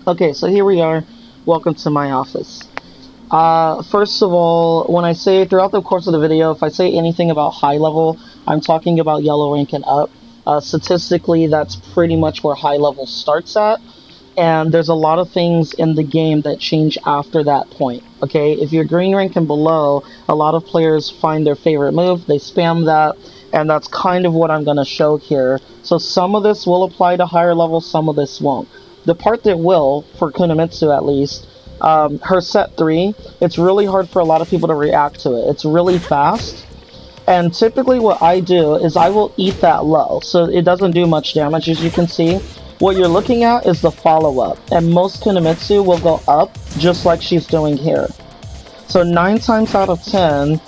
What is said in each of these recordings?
Okay, so here we are. Welcome to my office. First of all, when I say throughout the course of the video, if I say anything about high level, I'm talking about yellow rank and up. Statistically, that's pretty much where high level starts at. And there's a lot of things in the game that change after that point. Okay, if you're green rank and below, a lot of players find their favorite move, they spam that, and that's kind of what I'm going to show here. So some of this will apply to higher levels, some of this won't. The part that will, for Konamitsu at least, her set 3, it's really hard for a lot of people to react to it. It's really fast, and typically what I do is I will eat that low, so it doesn't do much damage, as you can see. What you're looking at is the follow-up, and most Konamitsu will go up, just like she's doing here. So 9 times out of 10,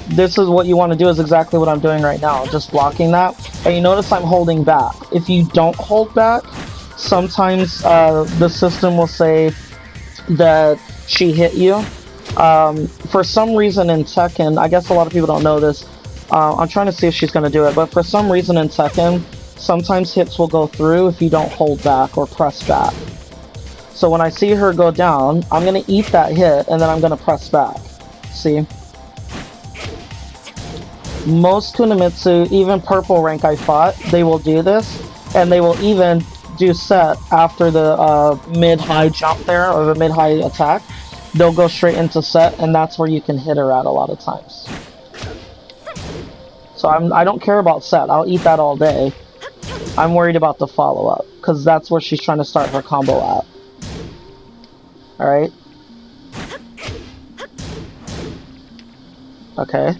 this is what you want to do, is exactly what I'm doing right now, just blocking that. And you notice I'm holding back. If you don't hold back, sometimes the system will say that she hit you. For some reason in Tekken, I guess a lot of people don't know this, I'm trying to see if she's going to do it, but for some reason in Tekken, sometimes hits will go through if you don't hold back or press back. So when I see her go down, I'm going to eat that hit and then I'm going to press back. See? Most Konamitsu, even purple rank I fought, they will do this, and they will even do set after the mid-high jump there, or the mid-high attack. They'll go straight into set, and that's where you can hit her at a lot of times. So I don't care about set, I'll eat that all day. I'm worried about the follow-up, because that's where she's trying to start her combo at. Alright? Okay.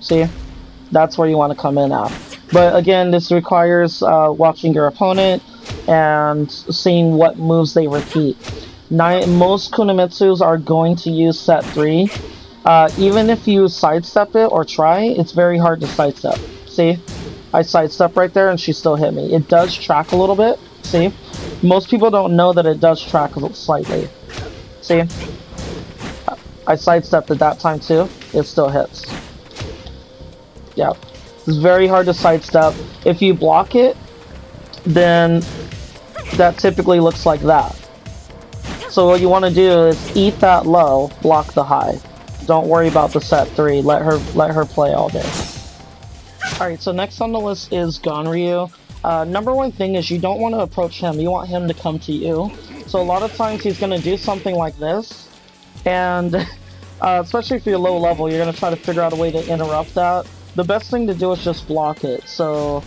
See? That's where you want to come in at. But again, this requires watching your opponent and seeing what moves they repeat. Most Konamitsus are going to use set 3. Even if you sidestep it or try, it's very hard to sidestep. See? I sidestep right there and she still hit me. It does track a little bit. See? Most people don't know that it does track slightly. See? I sidestepped it that time too. It still hits. Yeah. It's very hard to sidestep. If you block it, then that typically looks like that. So what you want to do is eat that low, block the high. Don't worry about the set 3. Let her play all day. Alright, so next on the list is Ganryu. Number one thing is you don't want to approach him. You want him to come to you. So a lot of times he's going to do something like this. And especially if you're low level, you're going to try to figure out a way to interrupt that. The best thing to do is just block it. So,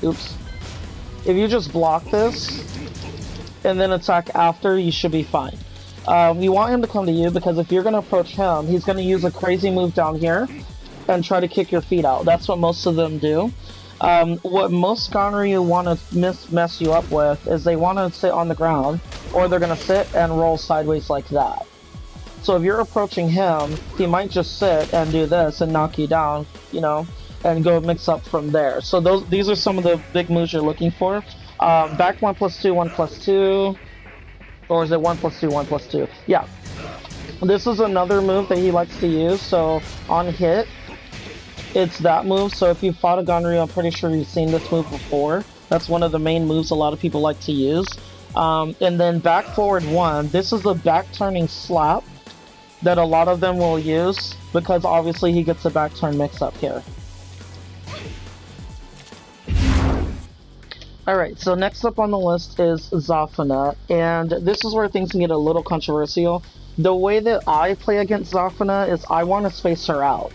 oops. If you just block this and then attack after, you should be fine. You want him to come to you because if you're going to approach him, he's going to use a crazy move down here and try to kick your feet out. That's what most of them do. What most Ganryu want to mess you up with is they want to sit on the ground, or they're going to sit and roll sideways like that. So if you're approaching him, he might just sit and do this and knock you down, you know, and go mix up from there. So these are some of the big moves you're looking for. Back 1+2, 1+2, or is it 1+2, 1+2? Yeah. This is another move that he likes to use, so on hit, it's that move. So if you fought a Ganryu, I'm pretty sure you've seen this move before. That's one of the main moves a lot of people like to use. And then back forward 1, this is the back turning slap that a lot of them will use, because obviously he gets a back turn mix up here. Alright, so next up on the list is Zafana, and this is where things can get a little controversial. The way that I play against Zafana is I want to space her out.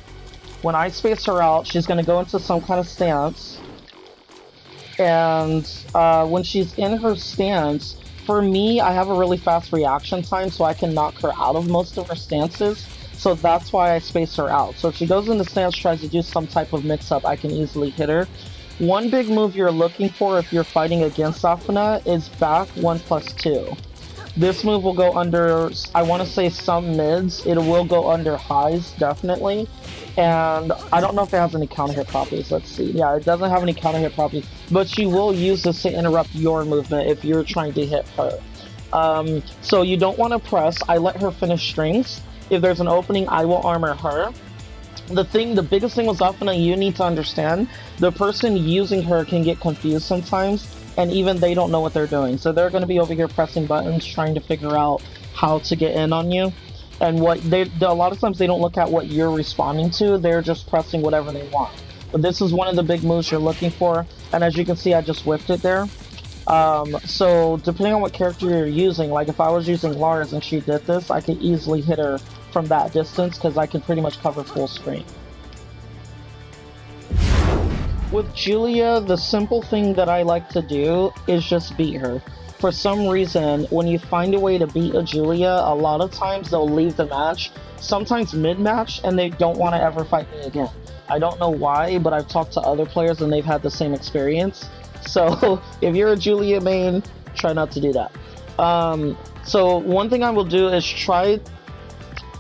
When I space her out, she's going to go into some kind of stance, and when she's in her stance, for me, I have a really fast reaction time, so I can knock her out of most of her stances. So that's why I space her out. So if she goes into stance, tries to do some type of mix-up, I can easily hit her. One big move you're looking for if you're fighting against Zafana is back 1+2. This move will go under, I want to say some mids, it will go under highs, definitely. And I don't know if it has any counter hit properties, let's see. Yeah, it doesn't have any counter hit properties, but she will use this to interrupt your movement if you're trying to hit her. So you don't want to press, I let her finish strings. If there's an opening, I will armor her. The biggest thing with Zafana, you need to understand, the person using her can get confused sometimes, and even they don't know what they're doing. So they're going to be over here pressing buttons, trying to figure out how to get in on you. And a lot of times they don't look at what you're responding to, they're just pressing whatever they want. But this is one of the big moves you're looking for, and as you can see, I just whiffed it there. So depending on what character you're using, like if I was using Lars and she did this, I could easily hit her from that distance because I can pretty much cover full screen. With Julia, the simple thing that I like to do is just beat her. For some reason, when you find a way to beat a Julia, a lot of times they'll leave the match, sometimes mid-match, and they don't want to ever fight me again. I don't know why, but I've talked to other players and they've had the same experience. So if you're a Julia main, try not to do that. So one thing I will do is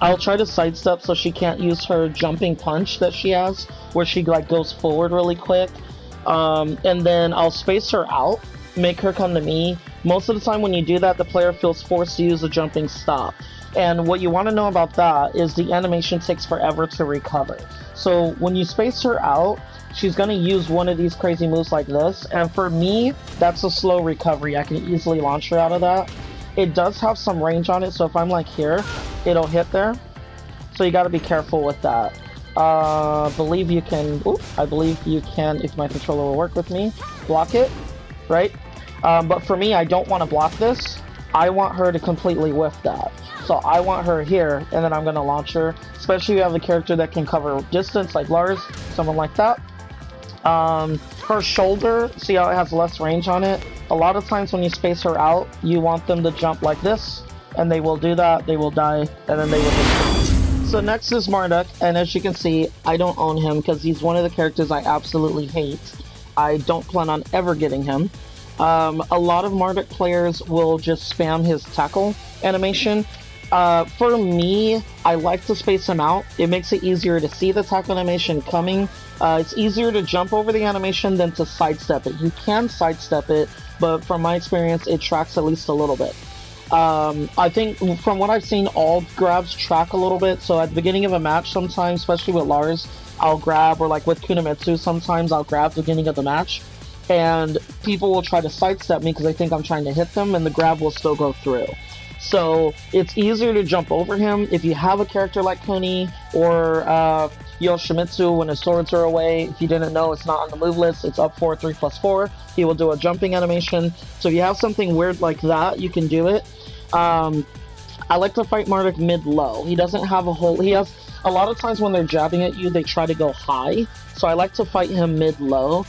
I'll try to sidestep so she can't use her jumping punch that she has, where she like goes forward really quick. And then I'll space her out, make her come to me. Most of the time when you do that, the player feels forced to use a jumping stop. And what you want to know about that is the animation takes forever to recover. So when you space her out, she's going to use one of these crazy moves like this. And for me, that's a slow recovery. I can easily launch her out of that. It does have some range on it, so if I'm like here, it'll hit there. So you got to be careful with that. I believe you can, if my controller will work with me, block it, right? But for me, I don't want to block this. I want her to completely whiff that. So I want her here, and then I'm going to launch her, especially if you have a character that can cover distance, like Lars, someone like that. Her shoulder, see how it has less range on it? A lot of times when you space her out, you want them to jump like this, and they will do that, they will die, and then they will just... So next is Marduk, and as you can see, I don't own him because he's one of the characters I absolutely hate. I don't plan on ever getting him. A lot of Marduk players will just spam his tackle animation. For me, I like to space him out. It makes it easier to see the tackle animation coming. It's easier to jump over the animation than to sidestep it. You can sidestep it, but from my experience, it tracks at least a little bit. I think from what I've seen, all grabs track a little bit. So at the beginning of a match, sometimes, especially with Lars, I'll grab, or like with Konamitsu, sometimes I'll grab the beginning of the match. And people will try to sidestep me because they think I'm trying to hit them, and the grab will still go through. So it's easier to jump over him if you have a character like Kuni or Yoshimitsu when his swords are away. If you didn't know, it's not on the move list. It's up 4, 3+4. He will do a jumping animation. So if you have something weird like that, you can do it. I like to fight Marduk mid-low. He doesn't have a whole... He has... A lot of times when they're jabbing at you, they try to go high. So I like to fight him mid-low.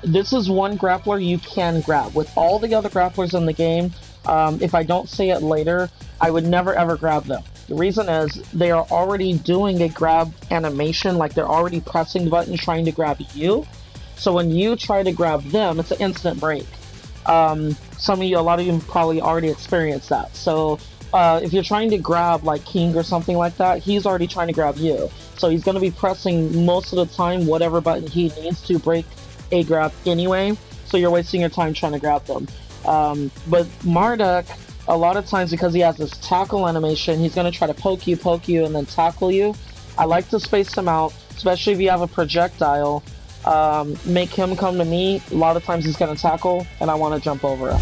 This is one grappler you can grab. With all the other grapplers in the game, if I don't say it later, I would never ever grab them. The reason is they are already doing a grab animation, like they're already pressing the button trying to grab you. So when you try to grab them, it's an instant break. A lot of you probably already experienced that. So if you're trying to grab like King or something like that, he's already trying to grab you. So he's going to be pressing most of the time whatever button he needs to break a grab anyway. So you're wasting your time trying to grab them. But Marduk, a lot of times because he has this tackle animation, he's going to try to poke you, and then tackle you. I like to space him out, especially if you have a projectile. Make him come to me. A lot of times he's going to tackle, and I want to jump over him.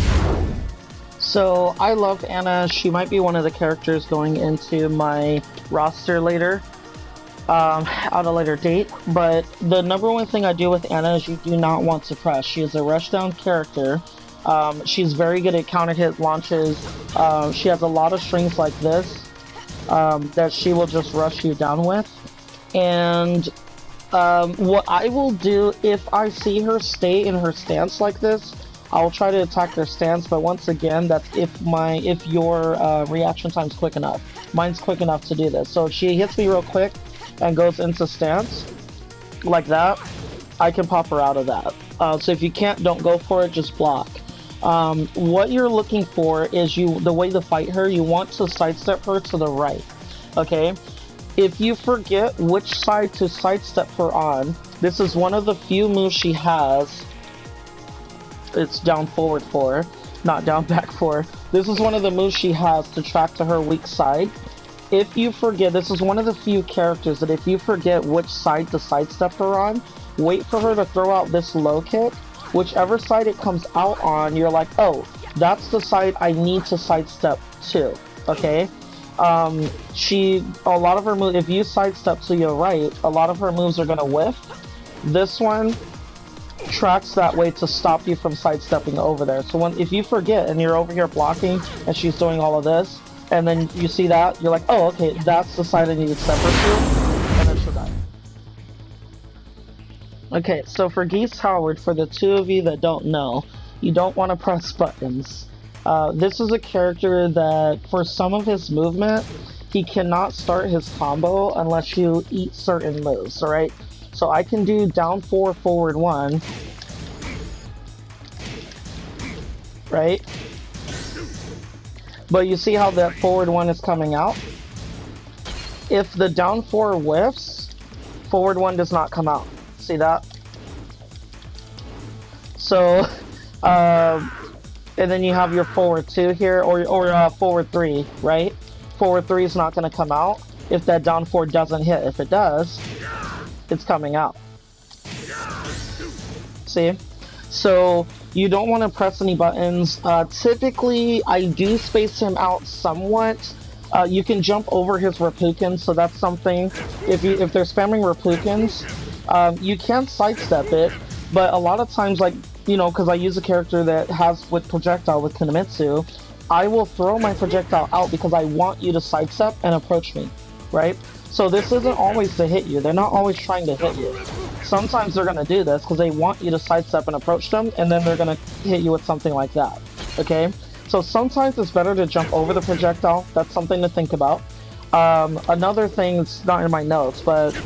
So I love Anna. She might be one of the characters going into my roster later, at a later date. But the number one thing I do with Anna is you do not want to press. She is a rushdown character. She's very good at counter hit launches. She has a lot of strings like this that she will just rush you down with. And what I will do if I see her stay in her stance like this, I'll try to attack their stance. But once again, that's if your reaction time's quick enough. Mine's quick enough to do this. So if she hits me real quick and goes into stance like that, I can pop her out of that. So if you can't, don't go for it, just block. What you're looking for is the way to fight her, you want to sidestep her to the right, okay? If you forget which side to sidestep her on, this is one of the few moves she has. It's down forward 4, not down back 4. This is one of the moves she has to track to her weak side. if you forget, this is one of the few characters that if you forget which side to sidestep her on, wait for her to throw out this low kick. Whichever side it comes out on, you're like, oh, that's the side I need to sidestep to, okay? A lot of her moves, if you sidestep to your right, a lot of her moves are gonna whiff. This one tracks that way to stop you from sidestepping over there. So if you forget and you're over here blocking and she's doing all of this, and then you see that, you're like, oh, okay, that's the side I need to step her to, and then she'll die. Okay, so for Geese Howard, for the two of you that don't know, you don't want to press buttons. This is a character that, for some of his movement, he cannot start his combo unless you eat certain moves, alright? So I can do down 4, forward 1, right? But you see how that forward 1 is coming out? If the down 4 whiffs, forward 1 does not come out. See that? So, and then you have your forward 2 here, or forward 3, right? Forward 3 is not going to come out if that down 4 doesn't hit. If it does, it's coming out. See? So, you don't want to press any buttons. Typically, I do space him out somewhat. You can jump over his Reppuken, so that's something. If they're spamming Reppukens, you can sidestep it, but a lot of times, like, you know, because I use a character that has with projectile with Konamitsu, I will throw my projectile out because I want you to sidestep and approach me, right? So this isn't always to hit you. They're not always trying to hit you. Sometimes they're going to do this because they want you to sidestep and approach them, and then they're going to hit you with something like that, okay? So sometimes it's better to jump over the projectile. That's something to think about. Another thing, it's not in my notes, but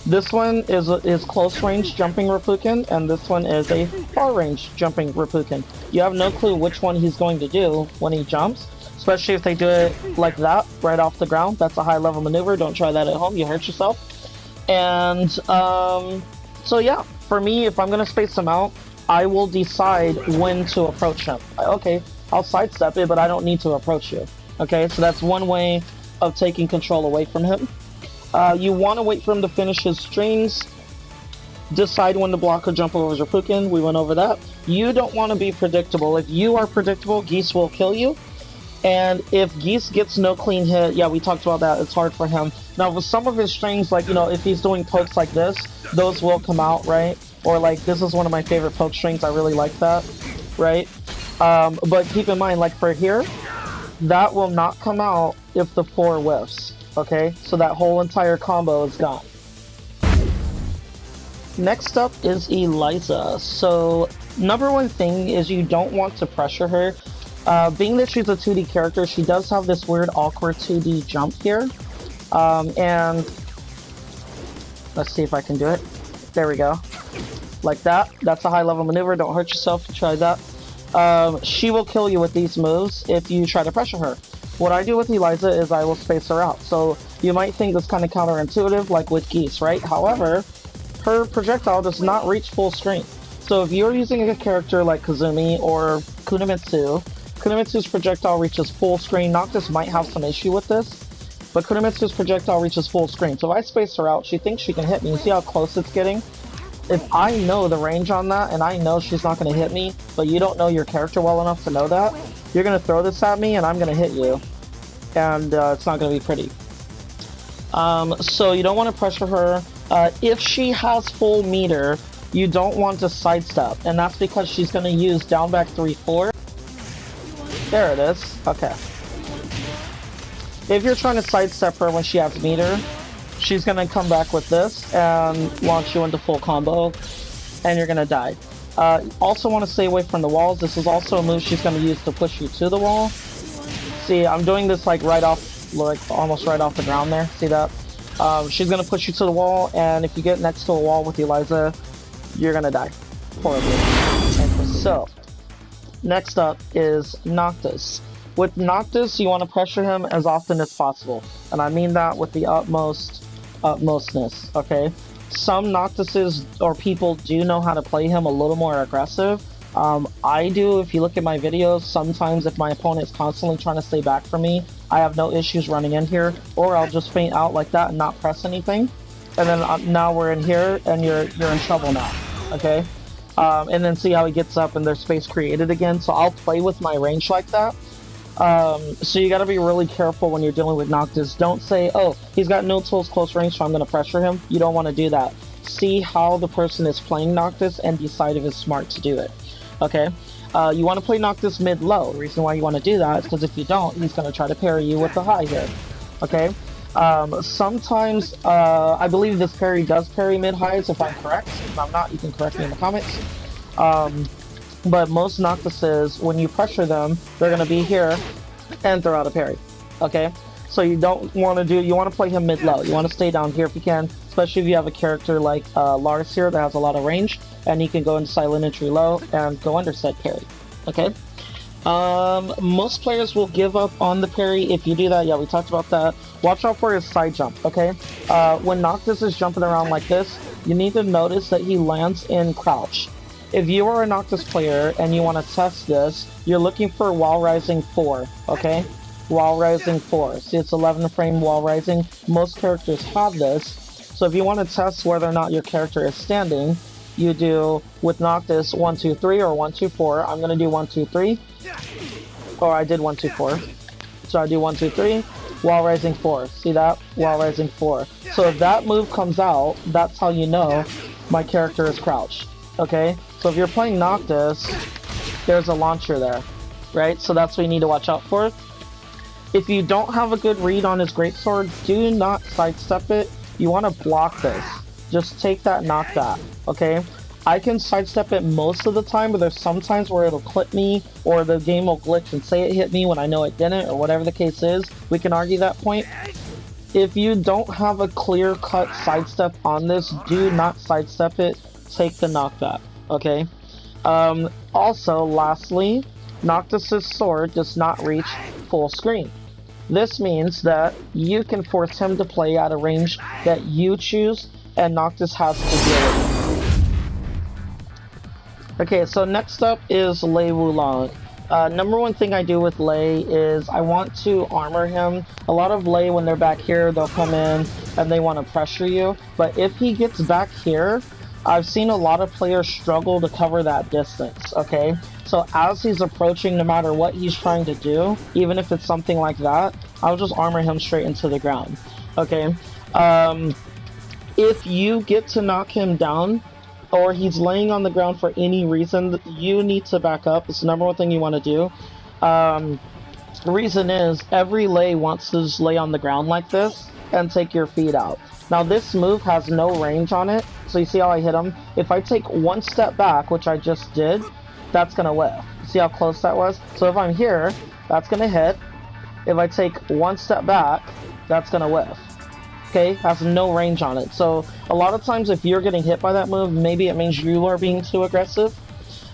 this one is close range jumping Reppuken, and this one is a far range jumping Reppuken. You have no clue which one he's going to do when he jumps, especially if they do it like that, right off the ground. That's a high level maneuver. Don't try that at home, you hurt yourself. And so yeah, for me, if I'm going to space him out, I will decide when to approach him. Okay, I'll sidestep it, but I don't need to approach you. Okay, so that's one way of taking control away from him. You want to wait for him to finish his strings, decide when to block or jump over his Reppuken. We went over that. You don't want to be predictable. If you are predictable, Geese will kill you. And if Geese gets no clean hit, yeah, we talked about that, it's hard for him. Now, with some of his strings, like, you know, if he's doing pokes like this, those will come out, right? Or, like, this is one of my favorite poke strings, I really like that, right? But keep in mind, like, for here, that will not come out if the 4 whiffs, okay? So that whole entire combo is gone. Next up is Eliza. So, number one thing is you don't want to pressure her. Being that she's a 2D character, she does have this weird awkward 2D jump here. And let's see if I can do it. There we go. Like that. That's a high level maneuver. Don't hurt yourself. Try that. She will kill you with these moves if you try to pressure her. What I do with Eliza is I will space her out. So you might think this kind of counterintuitive, like with Geese, right? However, her projectile does not reach full strength. So if you're using a character like Kazumi or Konamitsu, Konamitsu's projectile reaches full screen. Noctis might have some issue with this, but Konamitsu's projectile reaches full screen. So if I space her out, she thinks she can hit me. You see how close it's getting? If I know the range on that, and I know she's not going to hit me, but you don't know your character well enough to know that, you're going to throw this at me, and I'm going to hit you. And it's not going to be pretty. So you don't want to pressure her. If she has full meter, you don't want to sidestep, and that's because she's going to use down back 3-4. There it is. Okay. If you're trying to sidestep her when she has meter, she's going to come back with this and launch you into full combo, and you're going to die. Also want to stay away from the walls. This is also a move she's going to use to push you to the wall. See, I'm doing this like right off, like almost right off the ground there. See that? She's going to push you to the wall, and if you get next to a wall with Eliza, you're going to die. Horribly. Okay, so, next up is Noctis. With Noctis, you want to pressure him as often as possible. And I mean that with the utmostness, okay? Some Noctises or people do know how to play him a little more aggressive. I do. If you look at my videos, sometimes if my opponent is constantly trying to stay back from me, I have no issues running in here, or I'll just faint out like that and not press anything. And then now we're in here, and you're in trouble now, okay? And then see how he gets up and there's space created again. So I'll play with my range like that. So you gotta be really careful when you're dealing with Noctis. Don't say, oh, he's got no tools close range, so I'm gonna pressure him. You don't want to do that. See how the person is playing Noctis and decide if it's smart to do it, okay? You want to play Noctis mid-low. The reason why you want to do that is because if you don't, he's going to try to parry you with the high here, okay? Sometimes, I believe this parry does parry mid-highs, if I'm correct. If I'm not, you can correct me in the comments. But most Noctises, when you pressure them, they're going to be here and throw out a parry, okay? So you don't want to do, you want to play him mid-low. You want to stay down here if you can, especially if you have a character like Lars here that has a lot of range, and he can go into silent entry low and go under set parry, okay? Most players will give up on the parry if you do that. Yeah, we talked about that. Watch out for his side jump, okay? When Noctis is jumping around like this, you need to notice that he lands in crouch. If you are a Noctis player and you want to test this, you're looking for wall rising 4, okay? Wall rising 4. See, it's 11 frame wall rising. Most characters have this. So if you want to test whether or not your character is standing, you do with Noctis 1, 2, 3 or 1, 2, 4. I'm gonna do 1, 2, 3. Or I did 1, 2, 4. So I do 1, 2, 3. Wall rising 4. See that? Wall rising 4. So if that move comes out, that's how you know my character is crouched. Okay? So if you're playing Noctis, there's a launcher there, right? So that's what you need to watch out for. If you don't have a good read on his greatsword, do not sidestep it. You want to block this. Just take that, knock that, okay? I can sidestep it most of the time, but there's some times where it'll clip me, or the game will glitch and say it hit me when I know it didn't, or whatever the case is. We can argue that point. If you don't have a clear-cut sidestep on this, do not sidestep it. Take the knockback, okay? Also, lastly, Noctis' sword does not reach full screen. This means that you can force him to play at a range that you choose, and Noctis has to deal with it. Okay, so next up is Lei Wulong. Number one thing I do with Lei is I want to armor him. A lot of Lei, when they're back here, they'll come in and they want to pressure you. But if he gets back here, I've seen a lot of players struggle to cover that distance, okay? So as he's approaching, no matter what he's trying to do, even if it's something like that, I'll just armor him straight into the ground, okay? If you get to knock him down, or he's laying on the ground for any reason, you need to back up. It's the number one thing you want to do. The reason is, every Lei wants to just lay on the ground like this and take your feet out. Now this move has no range on it, so you see how I hit him? If I take one step back, which I just did, that's gonna whiff. See how close that was? So if I'm here, that's gonna hit. If I take one step back, that's gonna whiff. Okay, has no range on it. So a lot of times if you're getting hit by that move, maybe it means you are being too aggressive.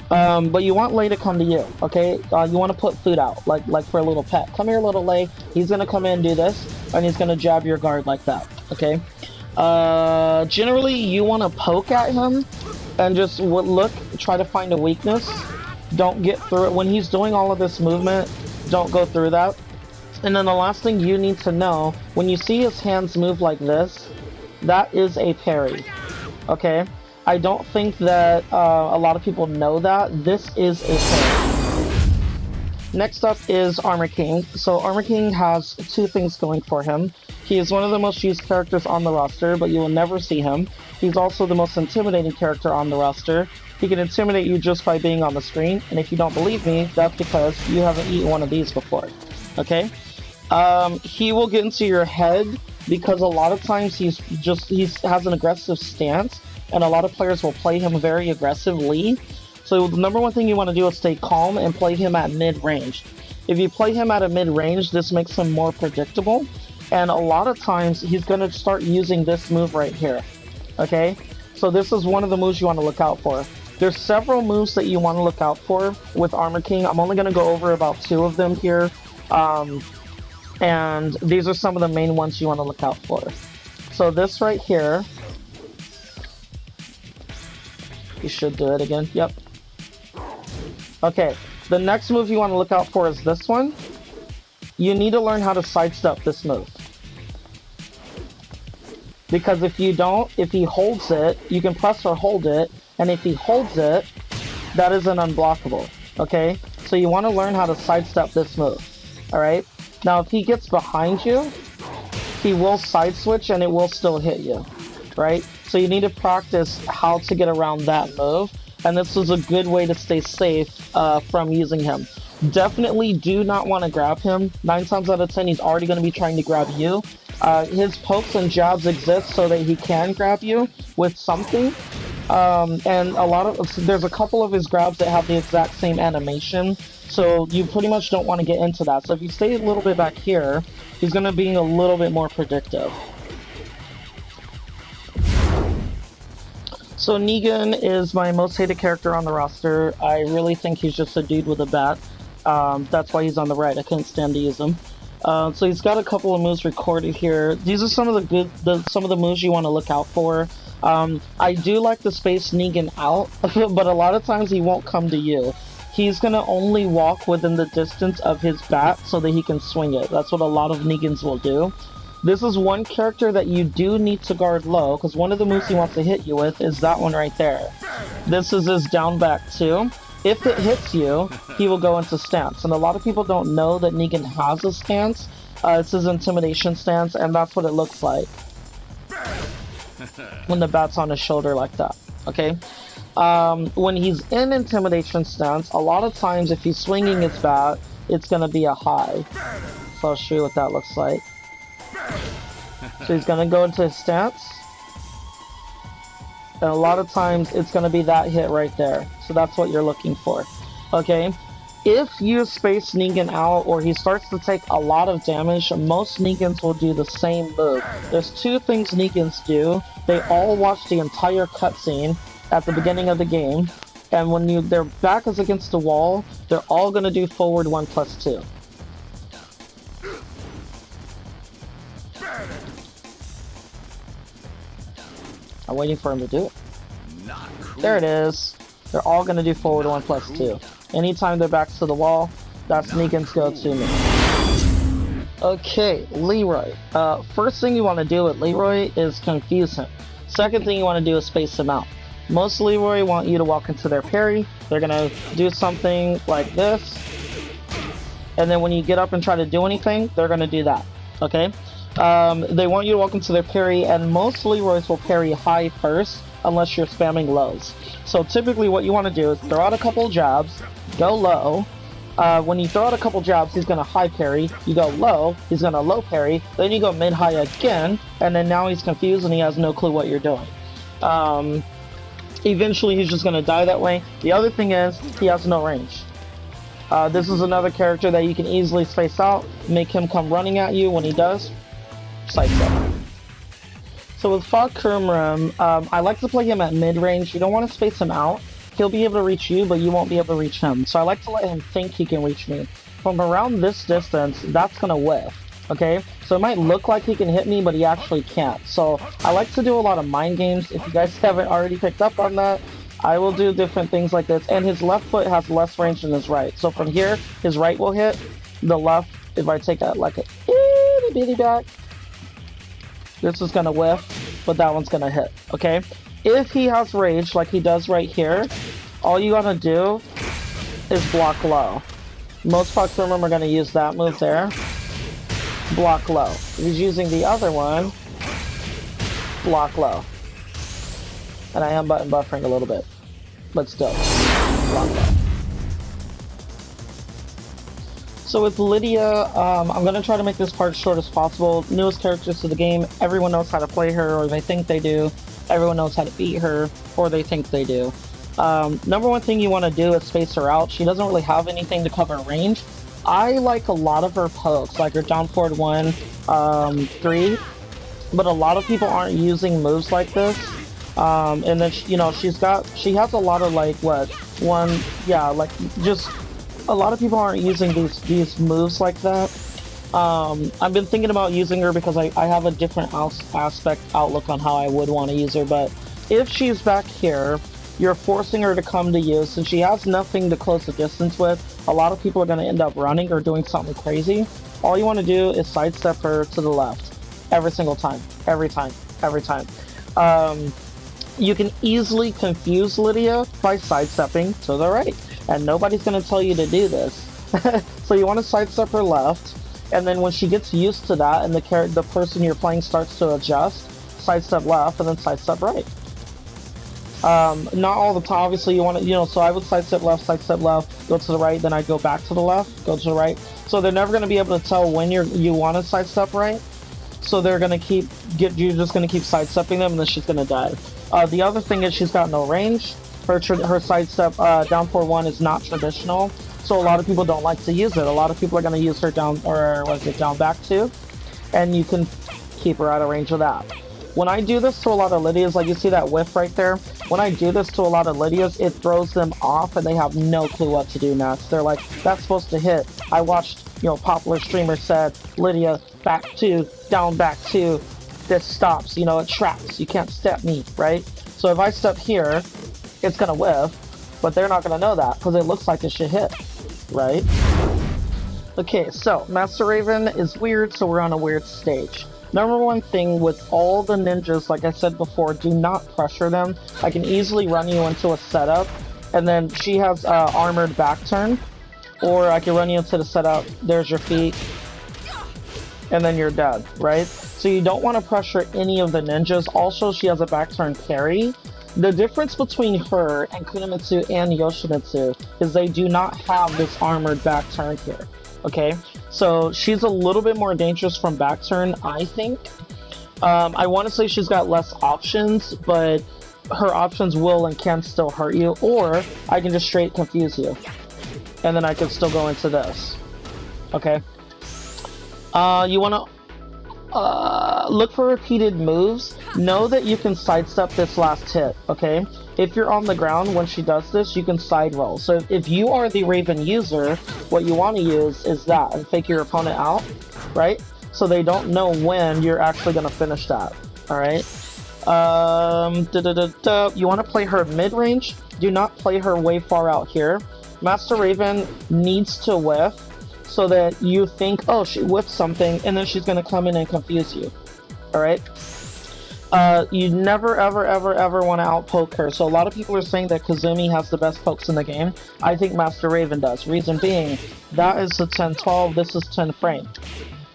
But you want Lei to come to you, okay? You want to put food out, like for a little pet. Come here, little Lei. He's gonna come in and do this, and he's gonna jab your guard like that, okay? Generally, you want to poke at him and just look, try to find a weakness. Don't get through it. When he's doing all of this movement, don't go through that. And then the last thing you need to know, when you see his hands move like this, that is a parry, okay? I don't think that a lot of people know that. This is a parry. Next up is Armor King. So Armor King has two things going for him. He is one of the most used characters on the roster, but you will never see him. He's also the most intimidating character on the roster. He can intimidate you just by being on the screen, and if you don't believe me, that's because you haven't eaten one of these before, okay? He will get into your head because a lot of times he has an aggressive stance, and a lot of players will play him very aggressively. So the number one thing you want to do is stay calm and play him at mid-range. If you play him at a mid-range, this makes him more predictable, and a lot of times he's going to start using this move right here, okay? So this is one of the moves you want to look out for. There's several moves that you want to look out for with Armor King. I'm only going to go over about 2 of them here. And these are some of the main ones you want to look out for. So this right here, you should do it again, yep. Okay, the next move you want to look out for is this one. you need to learn how to sidestep this move. Because if you don't, if he holds it, you can press or hold it, and if he holds it, that is an unblockable, okay? So you want to learn how to sidestep this move, alright? Now if he gets behind you, he will side switch and it will still hit you, right? So you need to practice how to get around that move, and this is a good way to stay safe from using him. Definitely do not want to grab him. 9 times out of 10 he's already going to be trying to grab you. His pokes and jabs exist so that he can grab you with something. And there's a couple of his grabs that have the exact same animation, so you pretty much don't want to get into that. So if you stay a little bit back here, he's going to be a little bit more predictive. So Negan is my most hated character on the roster. I really think he's just a dude with a bat. That's why he's on the right. I couldn't stand to use him. So he's got a couple of moves recorded here. These are some of the moves you want to look out for. I do like to space Negan out, but a lot of times he won't come to you. He's gonna only walk within the distance of his bat so that he can swing it. That's what a lot of Negans will do. This is one character that you do need to guard low, because one of the moves he wants to hit you with is that one right there. This is his down back too. If it hits you, he will go into stance. And a lot of people don't know that Negan has a stance. It's his intimidation stance, and that's what it looks like when the bat's on his shoulder like that, okay? When he's in intimidation stance, a lot of times if he's swinging his bat, it's going to be a high. So I'll show you what that looks like. So he's going to go into his stance. And a lot of times it's going to be that hit right there. So that's what you're looking for. Okay? If you space Negan out or he starts to take a lot of damage, most Negans will do the same move. There's 2 things Negans do. They all watch the entire cutscene at the beginning of the game. And when their back is against the wall, they're all going to do forward 1+2. I'm waiting for him to do it. Cool. There it is. They're all going to do forward 1+2. Anytime their back's to the wall, that's Negan's go-to move. Okay, Leroy. First thing you want to do with Leroy is confuse him. Second thing you want to do is space him out. Most Leroy want you to walk into their parry. They're going to do something like this. And then when you get up and try to do anything, they're going to do that. Okay? They want you to walk into their parry, and most Leroys will parry high first, unless you're spamming lows. So typically what you want to do is throw out a couple jabs, go low. When you throw out a couple jabs, he's going to high parry. You go low, he's going to low parry. Then you go mid-high again, and then now he's confused and he has no clue what you're doing. Eventually he's just going to die that way. The other thing is, he has no range. This is another character that you can easily space out, make him come running at you. When he does, sidestep. So with Kurumrum, I like to play him at mid-range. You don't want to space him out. He'll be able to reach you, but you won't be able to reach him. So I like to let him think he can reach me. From around this distance, that's going to whiff, okay? So it might look like he can hit me, but he actually can't. So I like to do a lot of mind games. If you guys haven't already picked up on that, I will do different things like this. And his left foot has less range than his right. So from here, his right will hit. The left, if I take that like a itty bitty back, this is going to whiff, but that one's going to hit, okay? If he has rage, like he does right here, all you gotta do is block low. Most Kurumrum are going to use that move there. Block low. If he's using the other one, block low. And I am button buffering a little bit. But still, block low. So with Lydia, I'm going to try to make this part short as possible. Newest characters to the game, everyone knows how to play her, or they think they do. Everyone knows how to beat her, or they think they do. Number one thing you want to do is space her out. She doesn't really have anything to cover range. I like a lot of her pokes, like her down forward 1, 3, but a lot of people aren't using moves like this. And then, you know, she has a lot of like, just a lot of people aren't using these moves like that. I've been thinking about using her because I have a different outlook on how I would want to use her, but if she's back here, you're forcing her to come to you. Since she has nothing to close the distance with, a lot of people are going to end up running or doing something crazy. All you want to do is sidestep her to the left. Every single time. Every time. Every time. You can easily confuse Lydia by sidestepping to the right. And nobody's going to tell you to do this. So you want to sidestep her left. And then when she gets used to that and the person you're playing starts to adjust, sidestep left and then sidestep right. Not all the time, obviously you want to, so I would sidestep left, go to the right, then I'd go back to the left, go to the right. So they're never going to be able to tell when you want to sidestep right. So they're going to you're just going to keep sidestepping them and then she's going to die. The other thing is she's got no range. Her sidestep down 4-1 is not traditional. So a lot of people don't like to use it. A lot of people are going to use her down back 2. And you can keep her out of range of that. When I do this to a lot of Lydias, like you see that whiff right there, when I do this to a lot of Lydias, it throws them off and they have no clue what to do next. They're like, that's supposed to hit. I watched, popular streamer said, Lydia, back 2, down back 2, this stops, it traps, you can't step me, right? So if I step here, it's gonna whiff, but they're not gonna know that because it looks like it should hit, right? Okay, so Master Raven is weird, so we're on a weird stage. Number one thing with all the ninjas, like I said before, do not pressure them. I can easily run you into a setup, and then she has armored back turn, or I can run you into the setup, there's your feet, and then you're dead, right? So you don't want to pressure any of the ninjas. Also, she has a back turn parry. The difference between her and Konamitsu and Yoshimitsu is they do not have this armored back turn here, okay? So she's a little bit more dangerous from back turn, I think. I want to say she's got less options, but her options will and can still hurt you, or I can just straight confuse you. And then I can still go into this. Okay? You want to look for repeated moves. Know that you can sidestep this last hit, okay? If you're on the ground when she does this, you can side roll. So if you are the Raven user, what you want to use is that and fake your opponent out, right? So they don't know when you're actually going to finish that, alright? You want to play her mid-range. Do not play her way far out here. Master Raven needs to whiff so that you think, oh, she whiffed something, and then she's going to come in and confuse you, alright? You never, ever, ever, ever want to outpoke her. So a lot of people are saying that Kazumi has the best pokes in the game. I think Master Raven does. Reason being, that is a 10-12, this is 10 frame.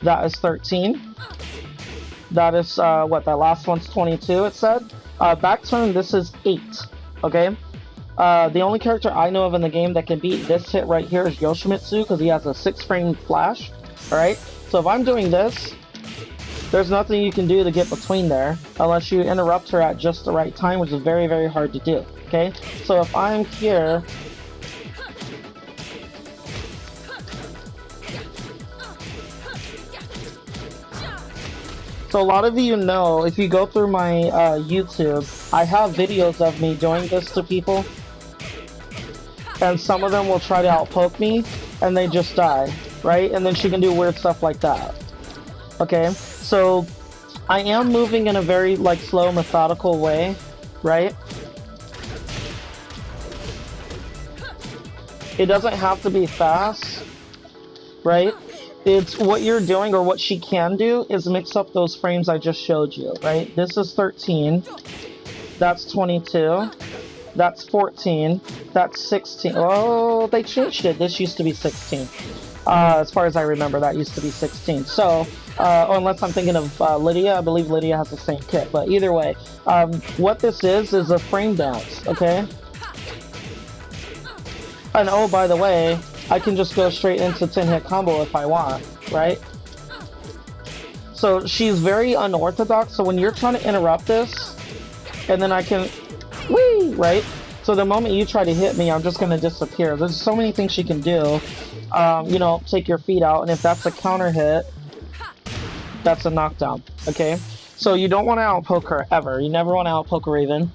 That is 13. That is, that last one's 22, it said. Back turn, this is 8, okay? The only character I know of in the game that can beat this hit right here is Yoshimitsu, because he has a 6-frame flash, alright? So if I'm doing this, there's nothing you can do to get between there unless you interrupt her at just the right time, which is very, very hard to do, okay? So if I'm here, so a lot of you know, if you go through my YouTube, I have videos of me doing this to people, and some of them will try to outpoke me, and they just die, right? And then she can do weird stuff like that, okay? So, I am moving in a very, slow, methodical way, right? It doesn't have to be fast, right? It's what you're doing, or what she can do, is mix up those frames I just showed you, right? This is 13, that's 22, that's 14, that's 16. Oh, they changed it. This used to be 16. As far as I remember, that used to be 16. So, unless I'm thinking of Lydia, I believe Lydia has the same kit. But either way, what this is a frame bounce, okay? And oh, by the way, I can just go straight into 10-hit combo if I want, right? So she's very unorthodox, so when you're trying to interrupt this, and then I can, whee, right? So the moment you try to hit me, I'm just going to disappear. There's so many things she can do. Take your feet out, and if that's a counter hit, that's a knockdown, okay? So you don't want to outpoke her, ever. You never want to outpoke a Raven.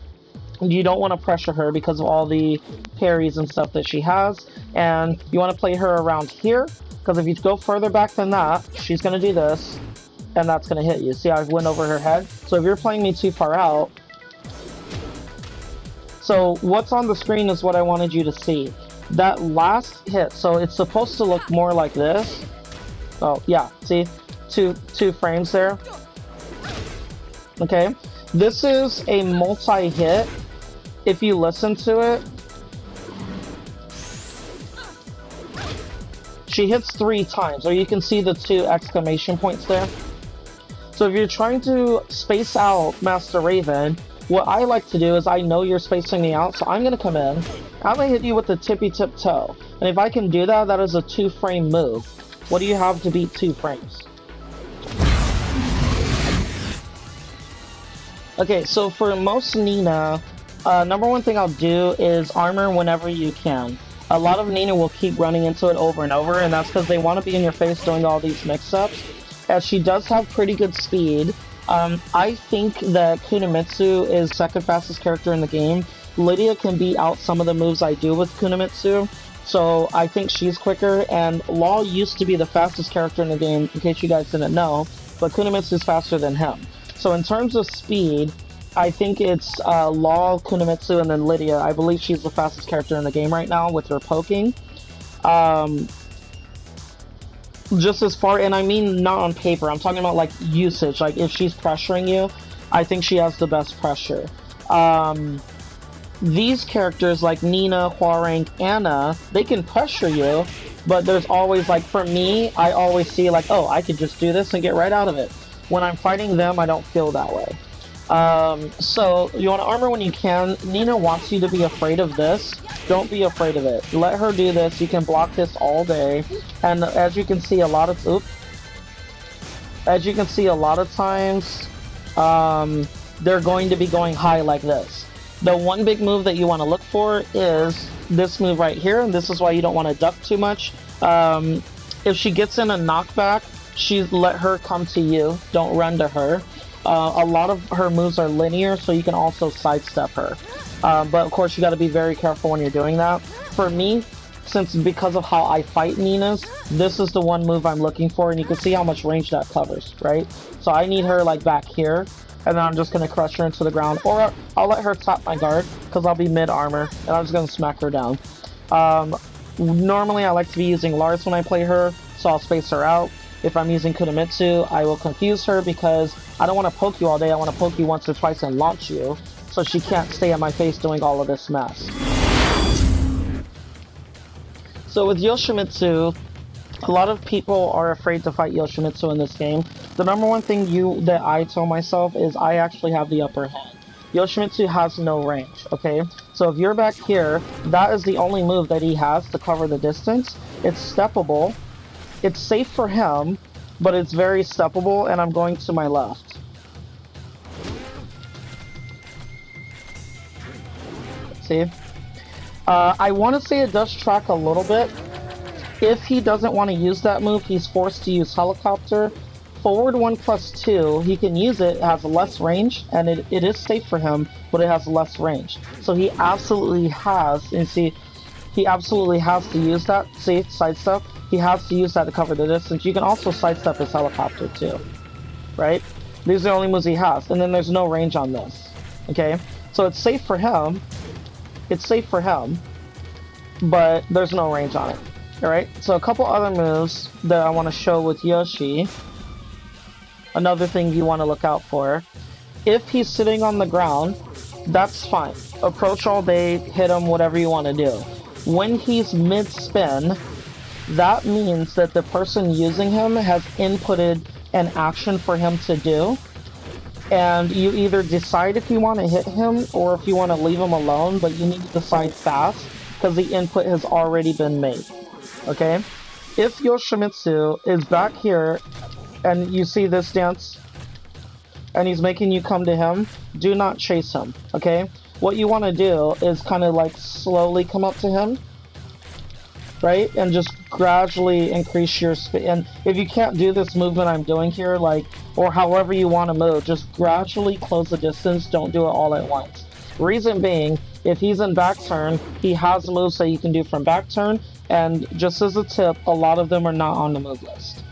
You don't want to pressure her because of all the parries and stuff that she has, and you want to play her around here, because if you go further back than that, she's going to do this, and that's going to hit you. See how I went over her head? So if you're playing me too far out, So what's on the screen is what I wanted you to see. That last hit, so it's supposed to look more like this. Oh, yeah, see? Two frames there. Okay? This is a multi-hit. If you listen to it, she hits 3 times, or you can see the 2 exclamation points there. So if you're trying to space out Master Raven, what I like to do is I know you're spacing me out, so I'm going to come in. I'm going to hit you with the tippy tip toe. And if I can do that, that is a 2-frame move. What do you have to beat 2 frames? Okay, so for most Nina, number one thing I'll do is armor whenever you can. A lot of Nina will keep running into it over and over, and that's because they want to be in your face doing all these mix-ups. As she does have pretty good speed, I think that Konamitsu is second fastest character in the game. Lydia can beat out some of the moves I do with Konamitsu, so I think she's quicker, and Law used to be the fastest character in the game, in case you guys didn't know, but Konamitsu is faster than him. So in terms of speed, I think it's Law, Konamitsu, and then Lydia. I believe she's the fastest character in the game right now with her poking. Just as far, and I mean not on paper, I'm talking about like usage, like if she's pressuring you, I think she has the best pressure. These characters like Nina, Hwoarang, Anna, they can pressure you, but there's always like, for me, I always see like, oh, I could just do this and get right out of it. When I'm fighting them, I don't feel that way. So you want to armor when you can. Nina wants you to be afraid of this. Don't be afraid of it. Let her do this. You can block this all day. And as you can see, a lot of times, they're going to be going high like this. The one big move that you want to look for is this move right here, and this is why you don't want to duck too much. If she gets in a knockback, let her come to you. Don't run to her. A lot of her moves are linear, so you can also sidestep her. But of course, you got to be very careful when you're doing that. For me, because of how I fight Ninas, this is the one move I'm looking for, and you can see how much range that covers, right? So I need her like back here, and then I'm just going to crush her into the ground. Or I'll let her tap my guard, because I'll be mid-armor, and I'm just going to smack her down. Normally, I like to be using Lars when I play her, so I'll space her out. If I'm using Konamitsu, I will confuse her because I don't want to poke you all day. I want to poke you once or twice and launch you, so she can't stay in my face doing all of this mess. So with Yoshimitsu, a lot of people are afraid to fight Yoshimitsu in this game. The number one thing that I tell myself is I actually have the upper hand. Yoshimitsu has no range, okay? So if you're back here, that is the only move that he has to cover the distance. It's steppable. It's safe for him, but it's very steppable, and I'm going to my left. See? I want to say it does track a little bit. If he doesn't want to use that move, he's forced to use Helicopter. Forward 1+2, he can use it, it has less range, and it is safe for him, but it has less range. So he absolutely has, and see, he absolutely has to use that. See, sidestep. He has to use that to cover the distance. You can also sidestep his Helicopter too, right? These are the only moves he has, and then there's no range on this, okay? So it's safe for him. It's safe for him, but there's no range on it, alright? So a couple other moves that I want to show with Yoshi. Another thing you want to look out for. If he's sitting on the ground, that's fine. Approach all day, hit him, whatever you want to do. When he's mid-spin, that means that the person using him has inputted an action for him to do, and you either decide if you want to hit him or if you want to leave him alone, but you need to decide fast because the input has already been made, okay? If Yoshimitsu is back here and you see this dance and he's making you come to him, do not chase him, okay? What you want to do is kind of like slowly come up to him, right? And just gradually increase your speed. And if you can't do this movement I'm doing here, like, or however you want to move, just gradually close the distance. Don't do it all at once. Reason being, if he's in back turn, he has moves that you can do from back turn. And just as a tip, a lot of them are not on the move list.